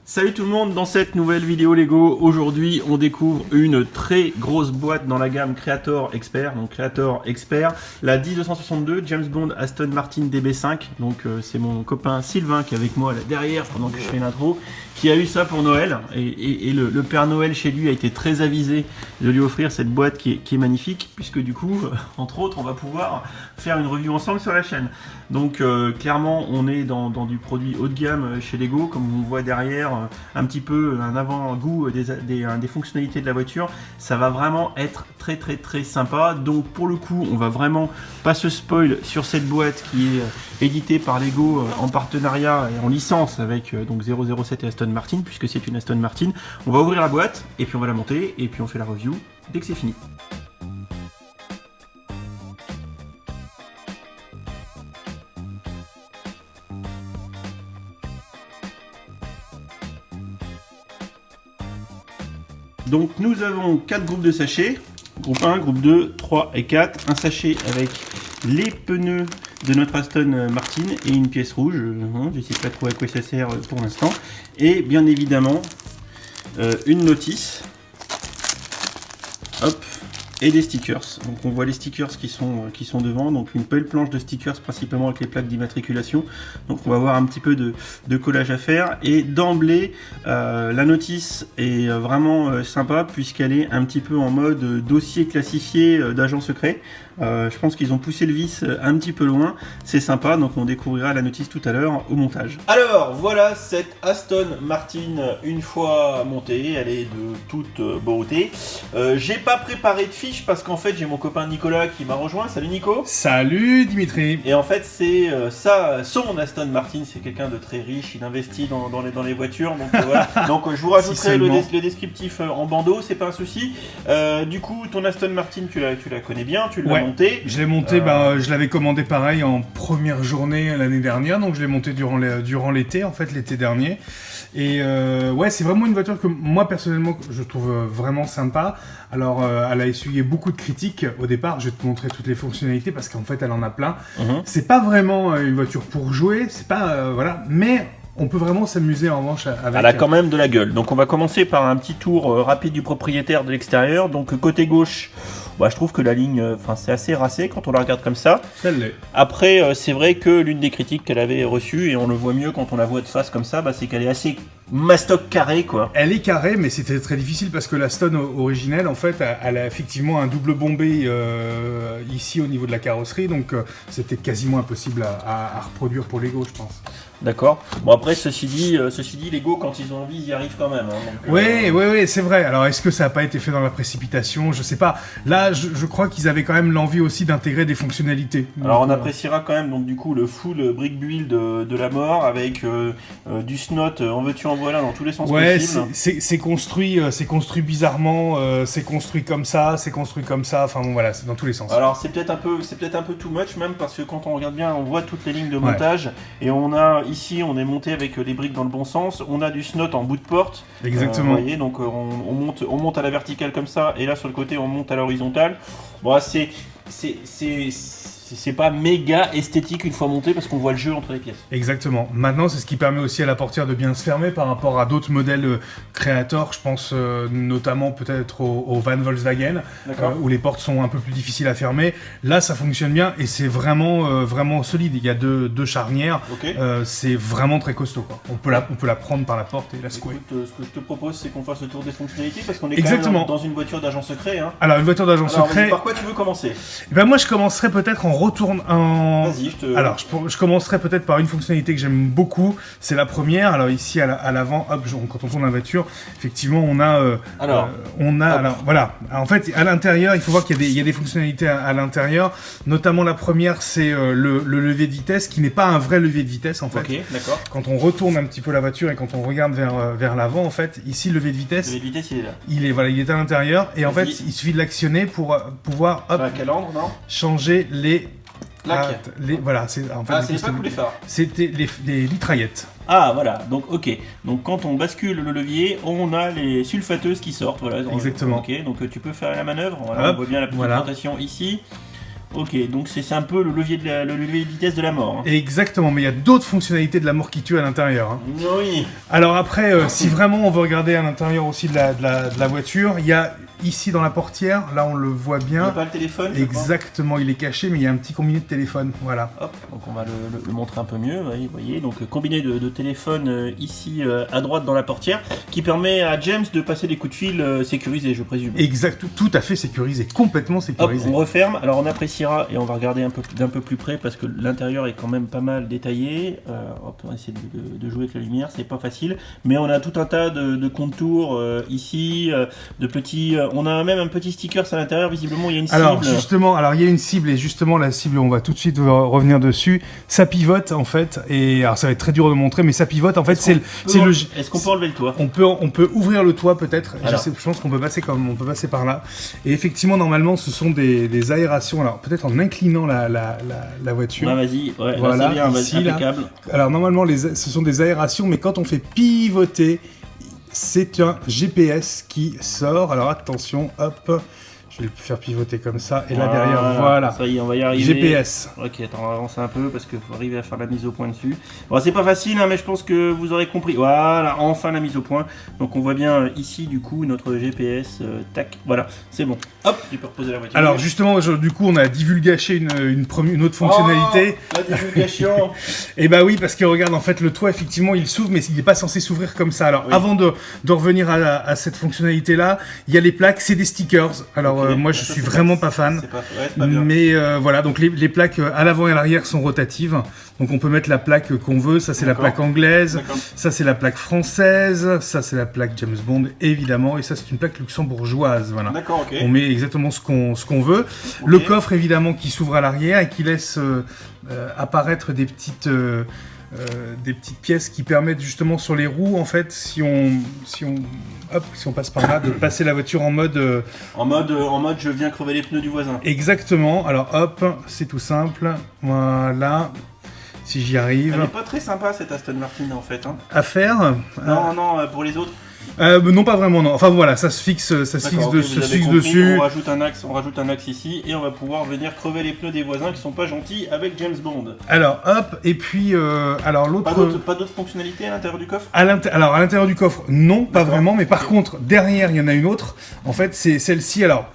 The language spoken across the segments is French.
Salut tout le monde, dans cette nouvelle vidéo Lego, aujourd'hui on découvre une très grosse boîte dans la gamme Creator Expert, donc Creator Expert, la 10262 James Bond Aston Martin DB5, donc c'est mon copain Sylvain qui est avec moi là derrière pendant que je fais l'intro, qui a eu ça pour Noël, et le Père Noël chez lui a été très avisé de lui offrir cette boîte qui est magnifique, puisque du coup, entre autres, on va pouvoir faire une review ensemble sur la chaîne. Donc clairement on est dans du produit haut de gamme chez Lego, comme on voit derrière, un petit peu un avant-goût des fonctionnalités de la voiture. Ça va vraiment être très sympa. Donc pour le coup on va vraiment pas se spoil sur cette boîte qui est éditée par Lego en partenariat et en licence avec donc 007 et Aston Martin, puisque c'est une Aston Martin. On va ouvrir la boîte et puis on va la monter et puis on fait la review dès que c'est fini. Donc nous avons 4 groupes de sachets, groupe 1, groupe 2, 3 et 4, un sachet avec les pneus de notre Aston Martin et une pièce rouge, je ne sais pas trop à quoi ça sert pour l'instant, et bien évidemment une notice, hop, et des stickers. Donc on voit les stickers qui sont devant, donc une belle planche de stickers principalement avec les plaques d'immatriculation. Donc on va avoir un petit peu de collage à faire, et d'emblée la notice est vraiment sympa puisqu'elle est un petit peu en mode dossier classifié d'agent secret. Je pense qu'ils ont poussé le vice un petit peu loin, c'est sympa, donc on découvrira la notice tout à l'heure au montage. Alors voilà cette Aston Martin une fois montée, elle est de toute beauté. J'ai pas préparé de fiche parce qu'en fait j'ai mon copain Nicolas qui m'a rejoint. Salut Nico. Salut Dimitri. Et en fait c'est son Aston Martin, c'est quelqu'un de très riche, il investit dans les voitures, donc voilà. Donc je vous rajouterai le descriptif en bandeau, c'est pas un souci. Du coup ton Aston Martin tu la connais bien, tu l'as monté. Je l'ai monté, je l'avais commandé pareil en première journée l'année dernière, donc je l'ai monté durant l'été, en fait l'été dernier. Et ouais, c'est vraiment une voiture que moi personnellement je trouve vraiment sympa. Alors elle a essuyé beaucoup de critiques au départ, je vais te montrer toutes les fonctionnalités parce qu'en fait elle en a plein. C'est pas vraiment une voiture pour jouer, c'est pas voilà, mais on peut vraiment s'amuser en revanche avec. Elle a quand même de la gueule. Donc on va commencer par un petit tour rapide du propriétaire de l'extérieur. Donc côté gauche, bah, je trouve que la ligne, c'est assez racé quand on la regarde comme ça. Après, c'est vrai que l'une des critiques qu'elle avait reçues, et on le voit mieux quand on la voit de face comme ça, c'est qu'elle est assez mastoc carré, quoi. Elle est carrée, mais c'était très difficile parce que la Stone originelle, en fait, elle a effectivement un double bombé ici au niveau de la carrosserie, donc c'était quasiment impossible à reproduire pour Lego, je pense. D'accord. Bon après, ceci dit, Lego, quand ils ont envie, ils y arrivent quand même. Oui, c'est vrai. Alors, est-ce que ça n'a pas été fait dans la précipitation? Je sais pas. Là, je crois qu'ils avaient quand même l'envie aussi d'intégrer des fonctionnalités. Donc, alors, on appréciera quand même, donc du coup, le full brick build de la mort avec du snot, en veux-tu en voilà, dans tous les sens possibles. C'est construit bizarrement. C'est construit comme ça, c'est construit comme ça. Enfin bon, voilà, c'est dans tous les sens. Alors, c'est peut-être un peu too much même parce que quand on regarde bien, on voit toutes les lignes de montage et on a ici, on est monté avec les briques dans le bon sens. On a du snot en bout de porte. Exactement. Vous voyez, donc on monte à la verticale comme ça, et là sur le côté, on monte à l'horizontale. Bon, c'est pas méga esthétique une fois monté parce qu'on voit le jeu entre les pièces. Exactement. Maintenant, c'est ce qui permet aussi à la portière de bien se fermer par rapport à d'autres modèles Creator. Je pense notamment peut-être au van Volkswagen, où les portes sont un peu plus difficiles à fermer. Là, ça fonctionne bien et c'est vraiment solide. Il y a deux charnières. C'est vraiment très costaud, quoi. On peut la prendre par la porte et la secouer. Écoute, ce que je te propose, c'est qu'on fasse le tour des fonctionnalités parce qu'on est quand même dans une voiture d'agent secret. Hein. Alors, une voiture d'agent secret. Par quoi tu veux commencer? Moi, je commencerai peut-être en Vas-y, Alors, je commencerai peut-être par une fonctionnalité que j'aime beaucoup. C'est la première. Alors ici, à l'avant, hop, quand on tourne la voiture, effectivement, on a... voilà. En fait, à l'intérieur, il faut voir qu'il y a des fonctionnalités à l'intérieur. Notamment, la première, c'est le levier de vitesse, qui n'est pas un vrai levier de vitesse, en fait. Ok, d'accord. Quand on retourne un petit peu la voiture et quand on regarde vers l'avant, en fait, ici, le levier de vitesse... Le levier de vitesse, il est là. Il est à l'intérieur. Et en fait, il suffit de l'actionner pour pouvoir, hop, changer les... voilà, c'est en fait, c'est les plaques ou les phares? C'était les mitraillettes. Ah voilà, donc ok. Donc quand on bascule le levier, on a les sulfateuses qui sortent. Voilà. Exactement. Ok, donc tu peux faire la manœuvre. Voilà, on voit bien la petite rotation ici. Ok, donc c'est un peu le levier le levier de vitesse de la mort. Hein. Exactement, mais il y a d'autres fonctionnalités de la mort qui tue à l'intérieur. Hein. Oui. Alors après, si vraiment on veut regarder à l'intérieur aussi de la voiture, il y a ici dans la portière, là on le voit Il n'y a bien. pas le téléphone. Exactement, il est caché, mais il y a un petit combiné de téléphone, voilà. Hop, donc on va le montrer un peu mieux, vous voyez, donc combiné de téléphone ici à droite dans la portière, qui permet à James de passer des coups de fil sécurisés, je présume. Exact, tout à fait sécurisé, complètement Hop, sécurisé. on referme, alors on appréciera et on va regarder d'un peu plus près parce que l'intérieur est quand même pas mal détaillé. Hop, on va essayer de jouer avec la lumière, c'est pas facile, mais on a tout un tas de contours ici, de petits... on a même un petit sticker à l'intérieur, visiblement il y a une cible. Alors justement, il y a une cible et justement la cible, on va tout de suite revenir dessus. Ça pivote en fait, et alors ça va être très dur de montrer, mais ça pivote en fait. Est-ce qu'on peut enlever le toit? On peut ouvrir le toit peut-être. Alors. Je pense qu'on peut passer par là. Et effectivement, normalement, ce sont des aérations. Alors peut-être en inclinant la voiture. Ah, vas-y, ouais, voilà, là, c'est bien, ici, impeccable. Alors normalement, ce sont des aérations, mais quand on fait pivoter, c'est un GPS qui sort. Alors attention, hop. Je vais le faire pivoter comme ça. Et là derrière, voilà. Ça y est, on va y arriver. GPS. Ok, attends, on va avancer un peu parce qu'il faut arriver à faire la mise au point dessus. Bon, c'est pas facile, hein, mais je pense que vous aurez compris. Voilà, enfin la mise au point. Donc on voit bien ici, du coup, notre GPS. Tac, voilà, c'est bon. Hop, tu peux reposer la voiture. Alors justement, du coup, on a divulgaché une autre fonctionnalité. Oh, la divulgation. Et bah oui, parce que regarde, en fait, le toit, effectivement, il s'ouvre, mais il n'est pas censé s'ouvrir comme ça. Alors, avant de revenir à cette fonctionnalité-là, il y a les plaques, c'est des stickers. Alors, moi, je suis vraiment pas fan. C'est pas bien. Mais voilà, donc les plaques à l'avant et à l'arrière sont rotatives. Donc, on peut mettre la plaque qu'on veut. Ça, c'est la plaque anglaise. Ça, c'est la plaque française. Ça, c'est la plaque James Bond, évidemment. Et ça, c'est une plaque luxembourgeoise. Voilà. D'accord, ok. On met exactement ce qu'on veut. Okay. Le coffre, évidemment, qui s'ouvre à l'arrière et qui laisse apparaître des petites pièces qui permettent justement sur les roues, en fait, si on passe par là, de passer la voiture en mode je viens crever les pneus du voisin. Exactement. Alors hop, c'est tout simple. Voilà. Si j'y arrive. Elle est pas très sympa cette Aston Martin en fait. Hein. À faire. Non, pour les autres. Non, pas vraiment, non. Enfin voilà, ça se fixe, dessus. On rajoute un axe ici et on va pouvoir venir crever les pneus des voisins qui sont pas gentils avec James Bond. Alors hop, et puis alors l'autre. Pas d'autres fonctionnalités à l'intérieur du coffre. Alors à l'intérieur du coffre, non, pas vraiment. Mais par contre, derrière, il y en a une autre. En fait, c'est celle-ci. Alors.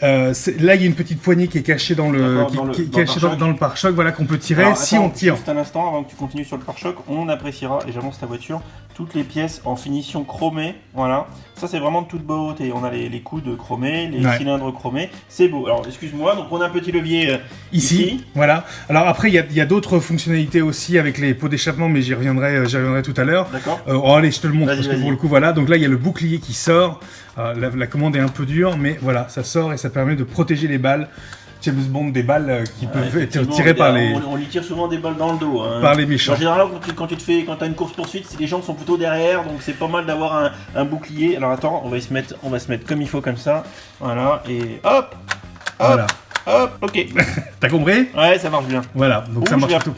Là, il y a une petite poignée qui est cachée dans le pare-choc, voilà, qu'on peut tirer. Alors, si on tire. Juste un instant, avant que tu continues sur le pare-choc, on appréciera, et j'avance ta voiture, toutes les pièces en finition chromée. Voilà, ça c'est vraiment de toute beauté. On a les coudes chromés, les cylindres chromés, c'est beau. Alors, excuse-moi, donc on a un petit levier ici. Voilà. Alors après, il y a d'autres fonctionnalités aussi avec les pots d'échappement, mais j'y reviendrai tout à l'heure. D'accord. Allez, je te le montre parce que pour le coup, voilà. Donc là, il y a le bouclier qui sort. La commande est un peu dure, mais voilà, ça sort et ça permet de protéger les balles. James Bond, des balles qui peuvent être tirées par les... On lui tire souvent des balles dans le dos. Hein. Par les méchants. En général, quand tu as une course-poursuite, les gens sont plutôt derrière, donc c'est pas mal d'avoir un bouclier. Alors attends, on va se mettre comme il faut, comme ça. Voilà, et hop. Voilà. Hop, ok. T'as compris? Ouais, ça marche bien. Voilà, donc ça marche tout.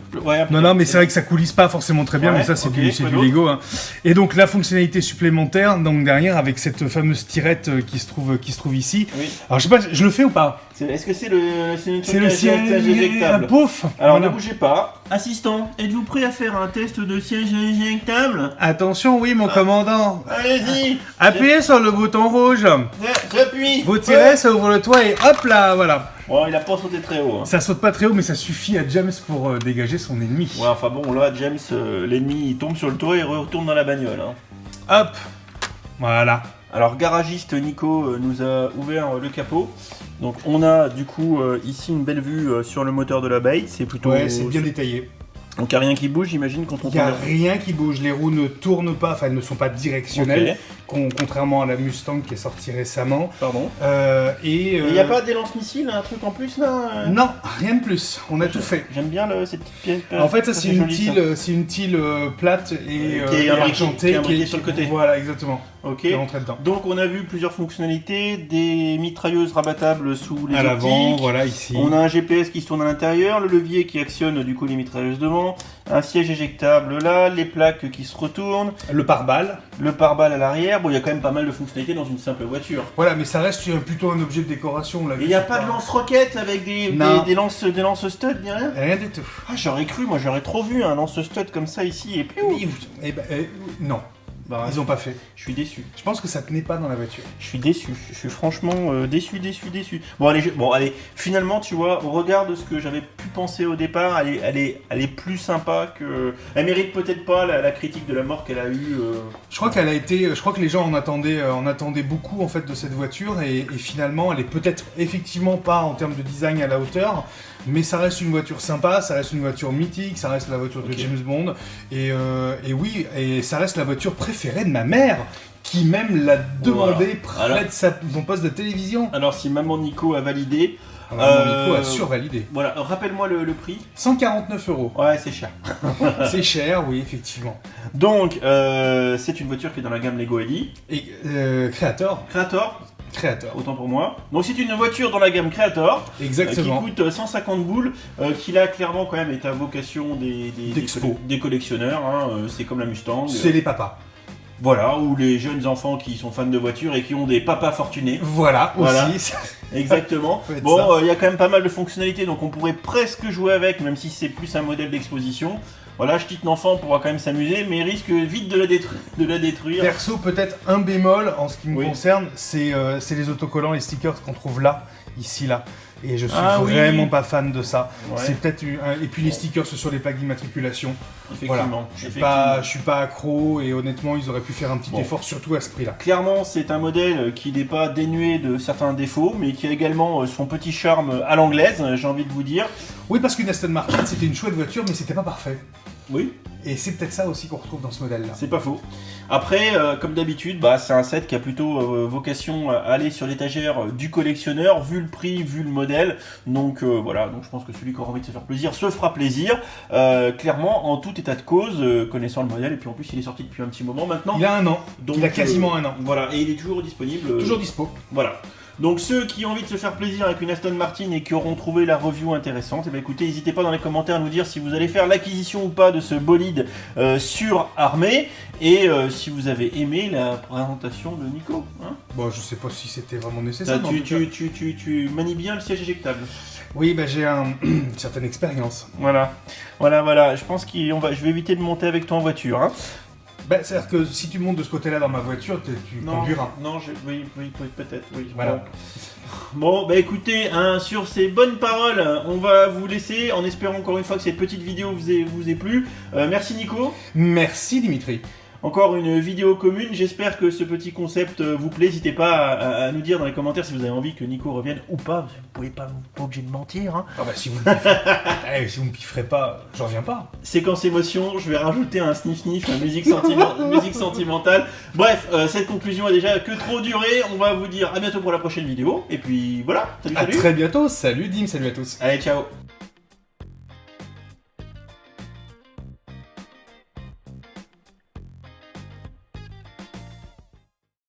Non, mais c'est vrai que ça coulisse pas forcément très bien, mais ça c'est du Lego. Hein. Et donc la fonctionnalité supplémentaire, donc derrière avec cette fameuse tirette qui se trouve ici. Oui. Alors je sais pas, je le fais ou pas? Est-ce que c'est le siège éjectable? Pouf. Alors ne bougez pas. Assistant, êtes-vous prêt à faire un test de siège éjectable? Attention, oui, mon commandant. Allez-y. Appuyez sur le bouton rouge. J'appuie. Vous tirez, ça ouvre le toit et hop là, voilà. Bon, il a pas sauté très haut. Hein. Ça saute pas très haut, mais ça suffit à James pour dégager son ennemi. Ouais, enfin bon, là, James, l'ennemi, il tombe sur le toit et retourne dans la bagnole. Hein. Hop. Voilà. Alors, garagiste Nico nous a ouvert le capot. Donc, on a du coup ici une belle vue sur le moteur de la Bates. C'est plutôt. Ouais, c'est bien détaillé. Donc il n'y a rien qui bouge, j'imagine, quand on tourne. Il n'y a rien qui bouge, les roues ne tournent pas, enfin elles ne sont pas directionnelles, contrairement à la Mustang qui est sortie récemment. Pardon. Et il n'y a pas des lance-missiles, un truc en plus là Non, rien de plus, on a tout fait. J'aime bien ces petites pièces. En fait, ça c'est une tile plate et argentée qui est imbriquée sur le côté. Voilà, exactement. Ok. Qui est rentrée dedans. Donc on a vu plusieurs fonctionnalités, des mitrailleuses rabattables sous les à l'avant, voilà ici. On a un GPS qui se tourne à l'intérieur, le levier qui actionne du coup les mitrailleuses devant. devant, un siège éjectable là, les plaques qui se retournent, Le pare-balles. le pare-balles à l'arrière. Bon, il y a quand même pas mal de fonctionnalités dans une simple voiture. Voilà, mais ça reste plutôt un objet de décoration. Là, Et il n'y a pas de lance-roquettes avec des lance-studs ni rien? Rien du tout. Ah, j'aurais cru, moi j'aurais trop vu un lance-stud comme ça ici et puis Non, bah, ils ont pas fait. je suis déçu. Je pense que ça tenait pas dans la voiture. Je suis déçu. Je suis franchement déçu. Bon allez, finalement, tu vois, au regard de ce que j'avais pu penser au départ, elle est plus sympa que. Elle mérite peut-être pas la critique de la mort qu'elle a eue. Je crois que les gens en attendaient beaucoup en fait de cette voiture et finalement elle est peut-être effectivement pas en termes de design à la hauteur, mais ça reste une voiture sympa, ça reste une voiture mythique, ça reste la voiture de James Bond et oui, et ça reste la voiture préférée de ma mère qui même l'a demandé près de son poste de télévision. Alors si maman Nico a validé. Nico a survalidé. Voilà, rappelle-moi le prix. 149 €. Ouais, c'est cher. C'est cher, oui, effectivement. Donc, c'est une voiture qui est dans la gamme Lego Ellie. Et Creator. Autant pour moi. Donc c'est une voiture dans la gamme Creator, Exactement. qui coûte 150 boules, qui là clairement quand même est à vocation des collectionneurs, hein, c'est comme la Mustang. C'est les papas. Voilà, ou les jeunes enfants qui sont fans de voitures et qui ont des papas fortunés. Voilà. Aussi. Exactement. Bon, il y a quand même pas mal de fonctionnalités, donc on pourrait presque jouer avec, même si c'est plus un modèle d'exposition. Voilà, je quitte l'enfant, on pourra quand même s'amuser, mais il risque vite de la détruire. Perso, peut-être un bémol en ce qui me concerne, c'est les autocollants, les stickers qu'on trouve là, ici, là. Et je suis vraiment pas fan de ça. Ouais. C'est peut-être et puis les stickers sur les plaques d'immatriculation. Effectivement. Voilà. Je suis pas accro et honnêtement, ils auraient pu faire un petit effort, surtout à ce prix-là. Clairement, c'est un modèle qui n'est pas dénué de certains défauts, mais qui a également son petit charme à l'anglaise, j'ai envie de vous dire. Oui, parce qu'une Aston Martin, c'était une chouette voiture, mais c'était pas parfait. Oui. Et c'est peut-être ça aussi qu'on retrouve dans ce modèle-là. C'est pas faux. Après, comme d'habitude, c'est un set qui a plutôt vocation à aller sur l'étagère du collectionneur, vu le prix, vu le modèle. Donc voilà, donc je pense que celui qui aura envie de se faire plaisir se fera plaisir. Clairement, en tout état de cause, connaissant le modèle, et puis en plus il est sorti depuis un petit moment maintenant. Il a un an. Donc, il a quasiment un an. Voilà, et il est toujours disponible. Toujours dispo. Voilà. Donc ceux qui ont envie de se faire plaisir avec une Aston Martin et qui auront trouvé la review intéressante, écoutez, n'hésitez pas dans les commentaires à nous dire si vous allez faire l'acquisition ou pas de ce bolide surarmé, et si vous avez aimé la présentation de Nico. Hein, bon, je sais pas si c'était vraiment nécessaire. Tu manies bien le siège éjectable. Oui, j'ai une certaine expérience. Voilà. Je pense je vais éviter de monter avec toi en voiture. Hein. C'est-à-dire que si tu montes de ce côté-là dans ma voiture, tu conduiras. Non, oui, peut-être, oui. Voilà. Bon, écoutez, sur ces bonnes paroles, on va vous laisser en espérant encore une fois que cette petite vidéo vous ait plu. Merci Nico. Merci Dimitri. Encore une vidéo commune, j'espère que ce petit concept vous plaît. N'hésitez pas à nous dire dans les commentaires si vous avez envie que Nico revienne ou pas. Vous pouvez pas obligé de mentir. Hein. Si vous me pifferez pas, j'en reviens pas. Séquence émotion, je vais rajouter un sniff-sniff, musique sentimentale. Bref, cette conclusion a déjà que trop duré. On va vous dire à bientôt pour la prochaine vidéo. Et puis voilà, salut. À très bientôt, salut Dim, salut à tous. Allez, ciao.